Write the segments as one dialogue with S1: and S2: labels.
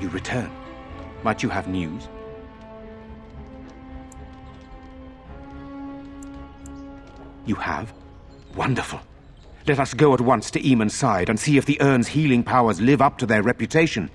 S1: you return? Might you have news? You have? Wonderful. Let us go at once to Eamon's side and see if the urn's healing powers live up to their reputation.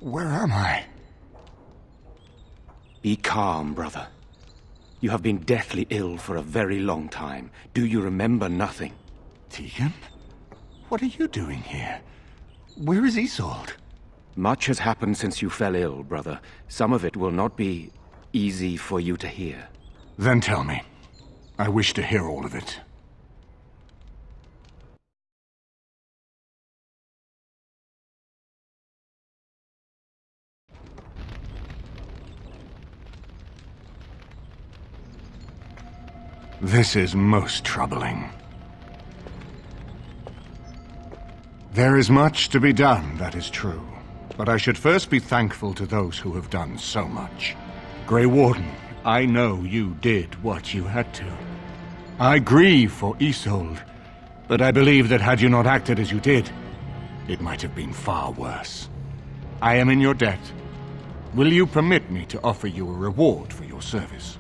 S2: Where am I?
S1: Be calm, brother. You have been deathly ill for a very long time. Do you remember nothing?
S2: Tegan? What are you doing here? Where is Isolde?
S1: Much has happened since you fell ill, brother. Some of it will not be easy for you to hear.
S2: Then tell me. I wish to hear all of it. This is most troubling. There is much to be done, that is true. But I should first be thankful to those who have done so much. Grey Warden, I know you did what you had to. I grieve for Isolde, but I believe that had you not acted as you did, it might have been far worse. I am in your debt. Will you permit me to offer you a reward for your service?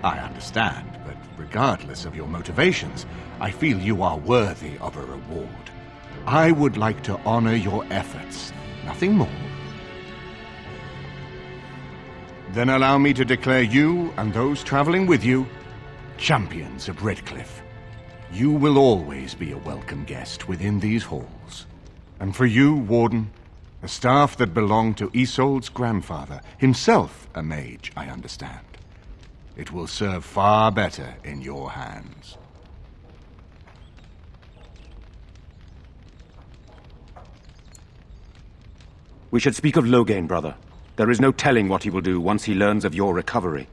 S2: I understand, but regardless of your motivations, I feel you are worthy of a reward. I would like to honor your efforts, nothing more. Then allow me to declare you and those traveling with you champions of Redcliffe. You will always be a welcome guest within these halls. And for you, Warden, a staff that belonged to Isolde's grandfather, himself a mage, I understand. It will serve far better in your hands.
S1: We should speak of Loghain, brother. There is no telling what he will do once he learns of your recovery.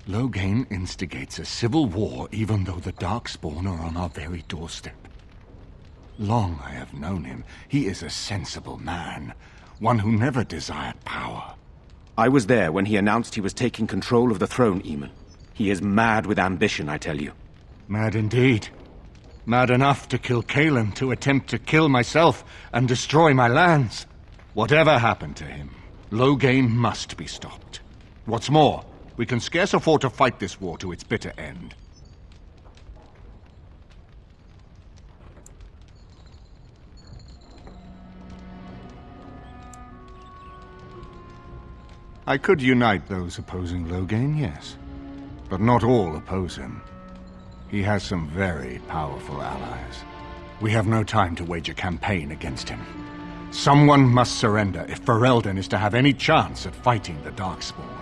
S2: Loghain instigates a civil war even though the Darkspawn are on our very doorstep. Long I have known him. He is a sensible man, one who never desired power.
S1: I was there when he announced he was taking control of the throne, Eamon. He is mad with ambition, I tell you.
S2: Mad indeed. Mad enough to kill Cailan, to attempt to kill myself and destroy my lands. Whatever happened to him, Loghain must be stopped. What's more, we can scarce afford to fight this war to its bitter end. I could unite those opposing Loghain, yes. But not all oppose him. He has some very powerful allies. We have no time to wage a campaign against him. Someone must surrender if Ferelden is to have any chance at fighting the Darkspawn.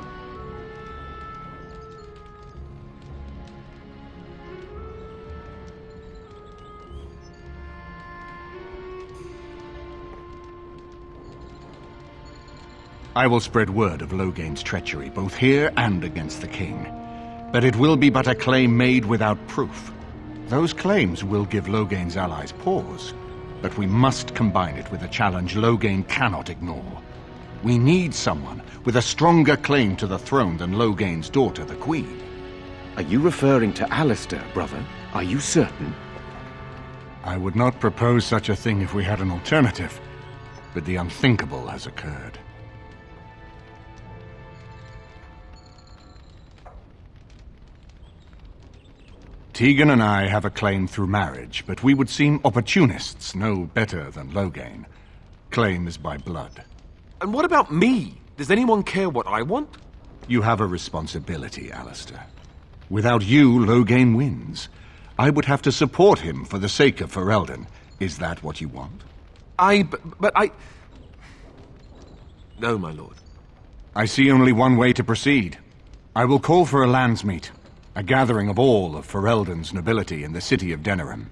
S2: I will spread word of Loghain's treachery, both here and against the king. But it will be but a claim made without proof. Those claims will give Loghain's allies pause, but we must combine it with a challenge Loghain cannot ignore. We need someone with a stronger claim to the throne than Loghain's daughter, the Queen.
S1: Are you referring to Alistair, brother? Are you certain?
S2: I would not propose such a thing if we had an alternative, but the unthinkable has occurred. Tegan and I have a claim through marriage, but we would seem opportunists no better than Loghain. Claim is by blood.
S3: And what about me? Does anyone care what I want?
S2: You have a responsibility, Alistair. Without you, Loghain wins. I would have to support him for the sake of Ferelden. Is that what you want?
S3: But I... No, my lord.
S2: I see only one way to proceed. I will call for a landsmeet, a gathering of all of Ferelden's nobility in the city of Denerim.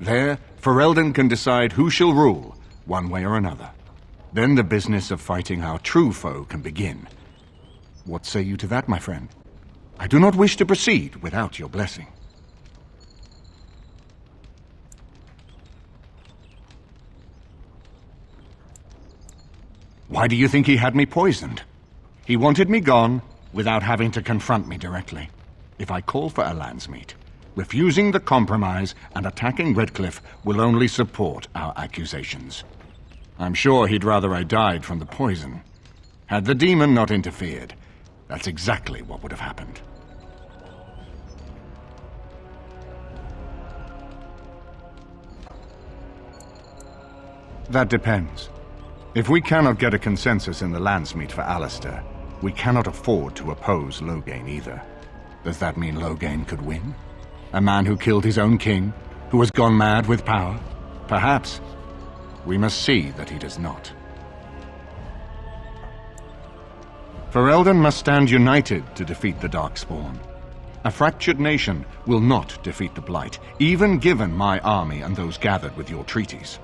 S2: There, Ferelden can decide who shall rule, one way or another. Then the business of fighting our true foe can begin. What say you to that, my friend? I do not wish to proceed without your blessing. Why do you think he had me poisoned? He wanted me gone without having to confront me directly. If I call for a landsmeet, refusing the compromise and attacking Redcliffe will only support our accusations. I'm sure he'd rather I died from the poison. Had the demon not interfered, that's exactly what would have happened. That depends. If we cannot get a consensus in the landsmeet for Alistair, we cannot afford to oppose Loghain either. Does that mean Loghain could win? A man who killed his own king, who has gone mad with power? Perhaps. We must see that he does not. Ferelden must stand united to defeat the Darkspawn. A fractured nation will not defeat the Blight, even given my army and those gathered with your treaties.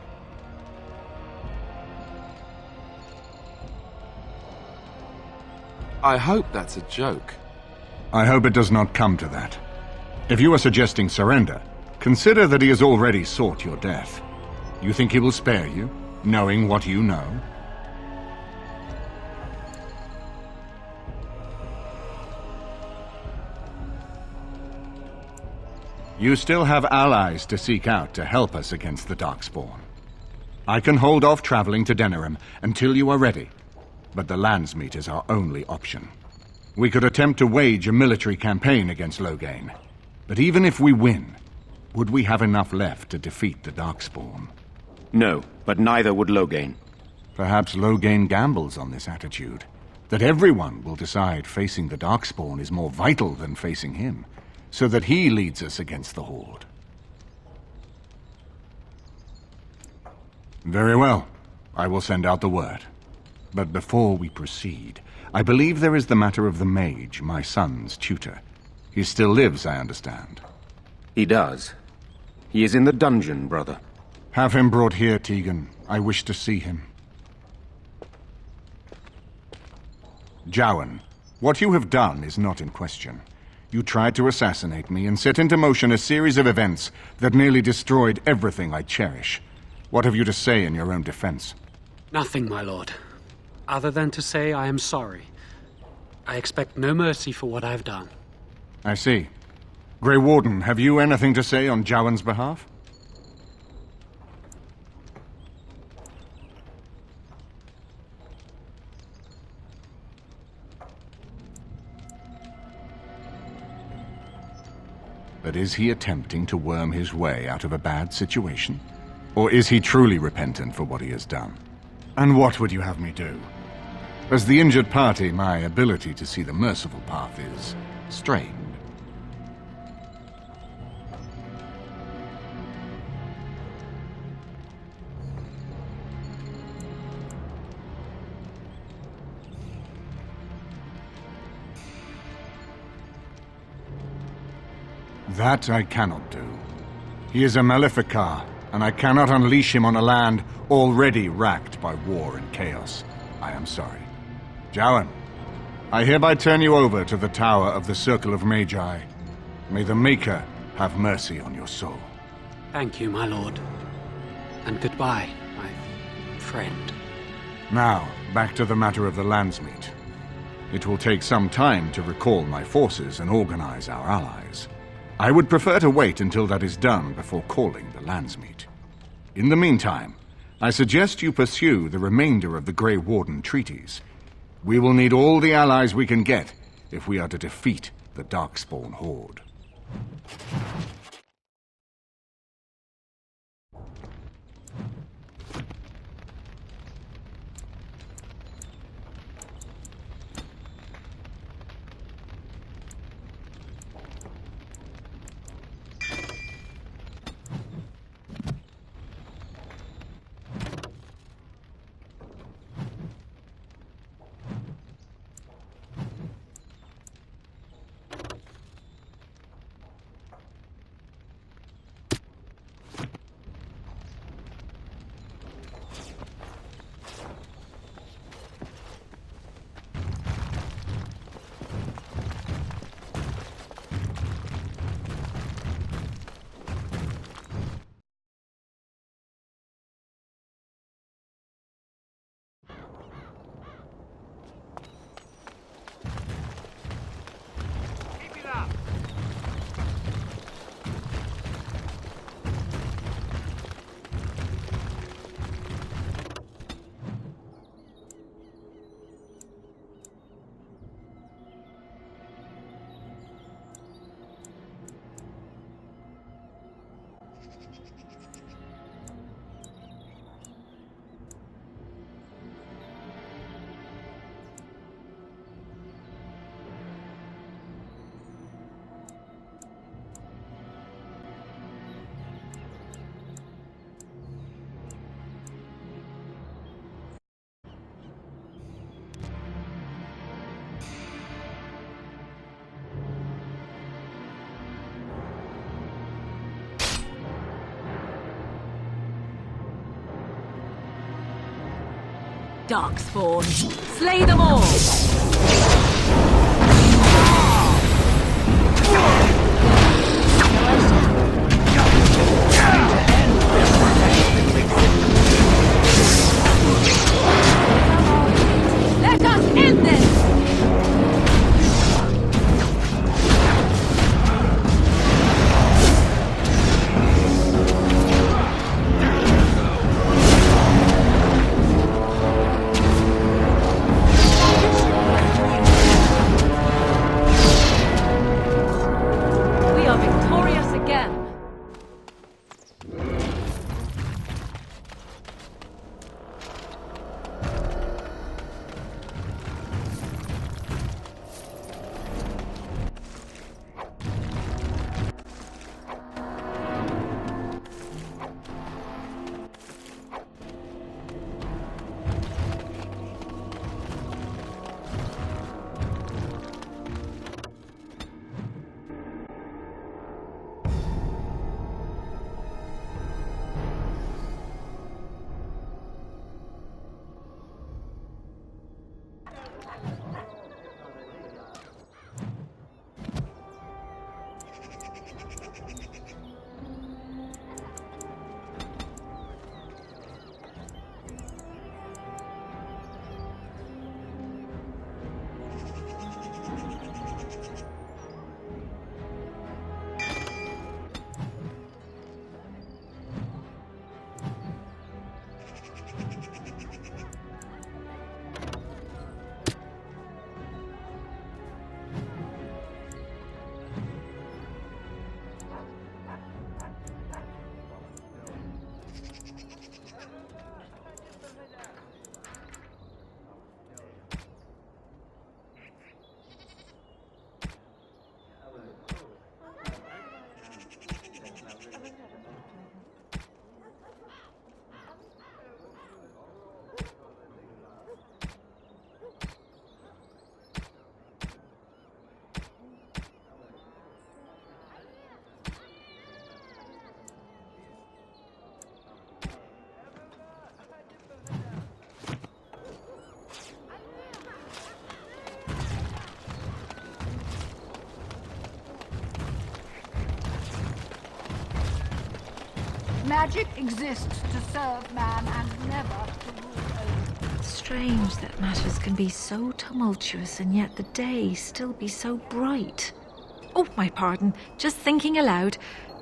S3: I hope that's a joke.
S2: I hope it does not come to that. If you are suggesting surrender, consider that he has already sought your death. You think he will spare you, knowing what you know? You still have allies to seek out to help us against the Darkspawn. I can hold off traveling to Denerim until you are ready, but the landsmeet is our only option. We could attempt to wage a military campaign against Loghain, but even if we win, would we have enough left to defeat the Darkspawn?
S1: No, but neither would Loghain.
S2: Perhaps Loghain gambles on this attitude, that everyone will decide facing the Darkspawn is more vital than facing him, so that he leads us against the Horde. Very well. I will send out the word. But before we proceed, I believe there is the matter of the mage, my son's tutor. He still lives, I understand.
S1: He does. He is in the dungeon, brother.
S2: Have him brought here, Tegan. I wish to see him. Jowan, what you have done is not in question. You tried to assassinate me and set into motion a series of events that nearly destroyed everything I cherish. What have you to say in your own defense?
S4: Nothing, my lord. Other than to say I am sorry. I expect no mercy for what I've done.
S2: I see. Grey Warden, have you anything to say on Jowan's behalf? But is he attempting to worm his way out of a bad situation? Or is he truly repentant for what he has done? And what would you have me do? As the injured party, my ability to see the merciful path is strained. That I cannot do. He is a Maleficar, and I cannot unleash him on a land already racked by war and chaos. I am sorry. Jowan, I hereby turn you over to the Tower of the Circle of Magi. May the Maker have mercy on your soul.
S4: Thank you, my lord. And goodbye, my friend.
S2: Now, back to the matter of the landsmeet. It will take some time to recall my forces and organize our allies. I would prefer to wait until that is done before calling the landsmeet. In the meantime, I suggest you pursue the remainder of the Grey Warden treaties. We will need all the allies we can get if we are to defeat the Darkspawn Horde.
S5: darkspawn. Slay them all! Let us end this! We are victorious again.
S6: Magic exists to serve man and never to rule over.
S5: Strange that matters can be so tumultuous and yet the day still be so bright. Oh, my pardon. Just thinking aloud.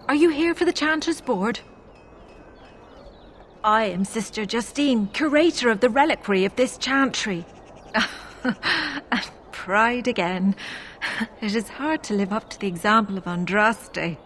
S5: Are you here for the Chanter's Board? I am Sister Justine, curator of the reliquary of this chantry. And pride again. It is hard to live up to the example of Andraste.